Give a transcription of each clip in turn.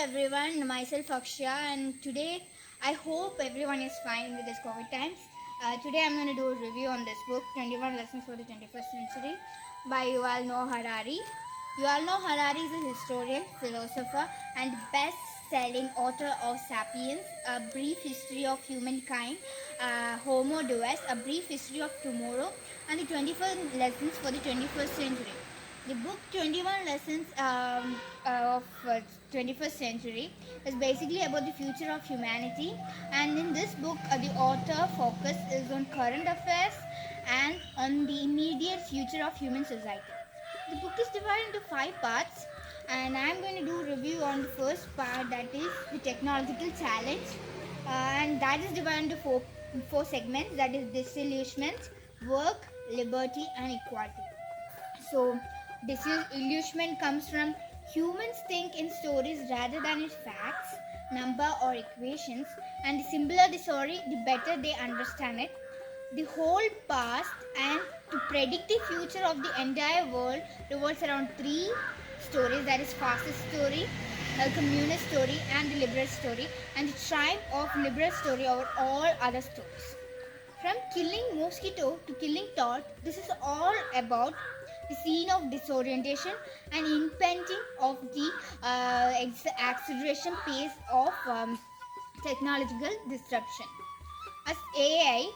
everyone, myself Akshya, and today I hope everyone is fine with this COVID times. Today I'm going to do a review on this book, 21 Lessons for the 21st Century by Yuval Noah Harari. Yuval Noah Harari is a historian, philosopher, and best-selling author of *Sapiens*, A Brief History of Humankind, *Homo Deus*, A Brief History of Tomorrow, and the 21 Lessons for the 21st Century. The book 21 Lessons of 21st Century is basically about the future of humanity, and in this book the author focus is on current affairs and on the immediate future of human society. The book is divided into 5 parts, and I am going to do a review on the first part, that is the technological challenge, and that is divided into four segments, that is disillusionment, work, liberty and equality. So, disillusionment comes from humans think in stories rather than in facts, number or equations, and the simpler the story, the better they understand it. The whole past and to predict the future of the entire world revolves around 3 stories, that is fascist story, a communist story and the liberal story, and the triumph of liberal story over all other stories. From killing mosquito to killing Todd, this is all about the scene of disorientation and impending of the acceleration pace of technological disruption. As AI,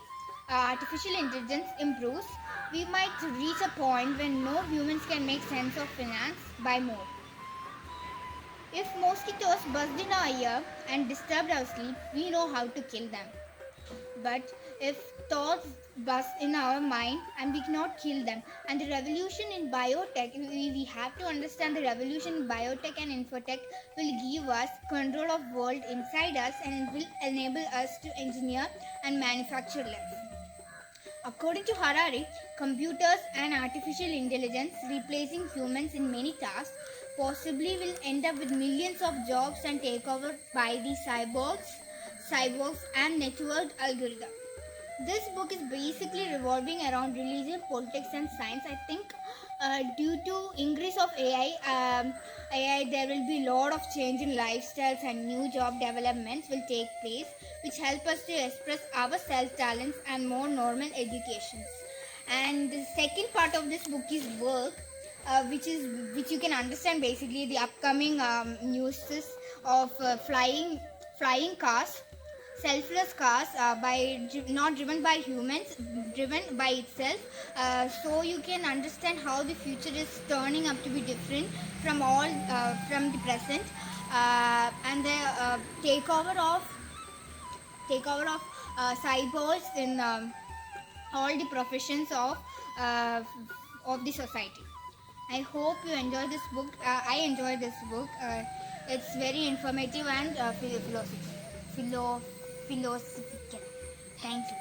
artificial intelligence, improves, we might reach a point when no humans can make sense of finance by more. If mosquitoes buzzed in our ear and disturbed our sleep, we know how to kill them. But if thoughts buzz in our mind and we cannot kill them, and the revolution in biotech, we have to understand the revolution in biotech and infotech will give us control of world inside us and will enable us to engineer and manufacture life. According to Harari, computers and artificial intelligence replacing humans in many tasks possibly will end up with millions of jobs and take over by the cyborgs and networked algorithms. This book is basically revolving around religion, politics and science. I think due to increase of AI, there will be a lot of change in lifestyles and new job developments will take place, which help us to express our self-talents and more normal educations. And the second part of this book is work, which you can understand basically the upcoming news of flying cars, selfless cars, not driven by humans, driven by itself. So you can understand how the future is turning up to be different from the present, and the takeover of cyborgs in all the professions of the society. I hope you enjoy this book. I enjoyed this book. It's very informative and philosophical. Thank you.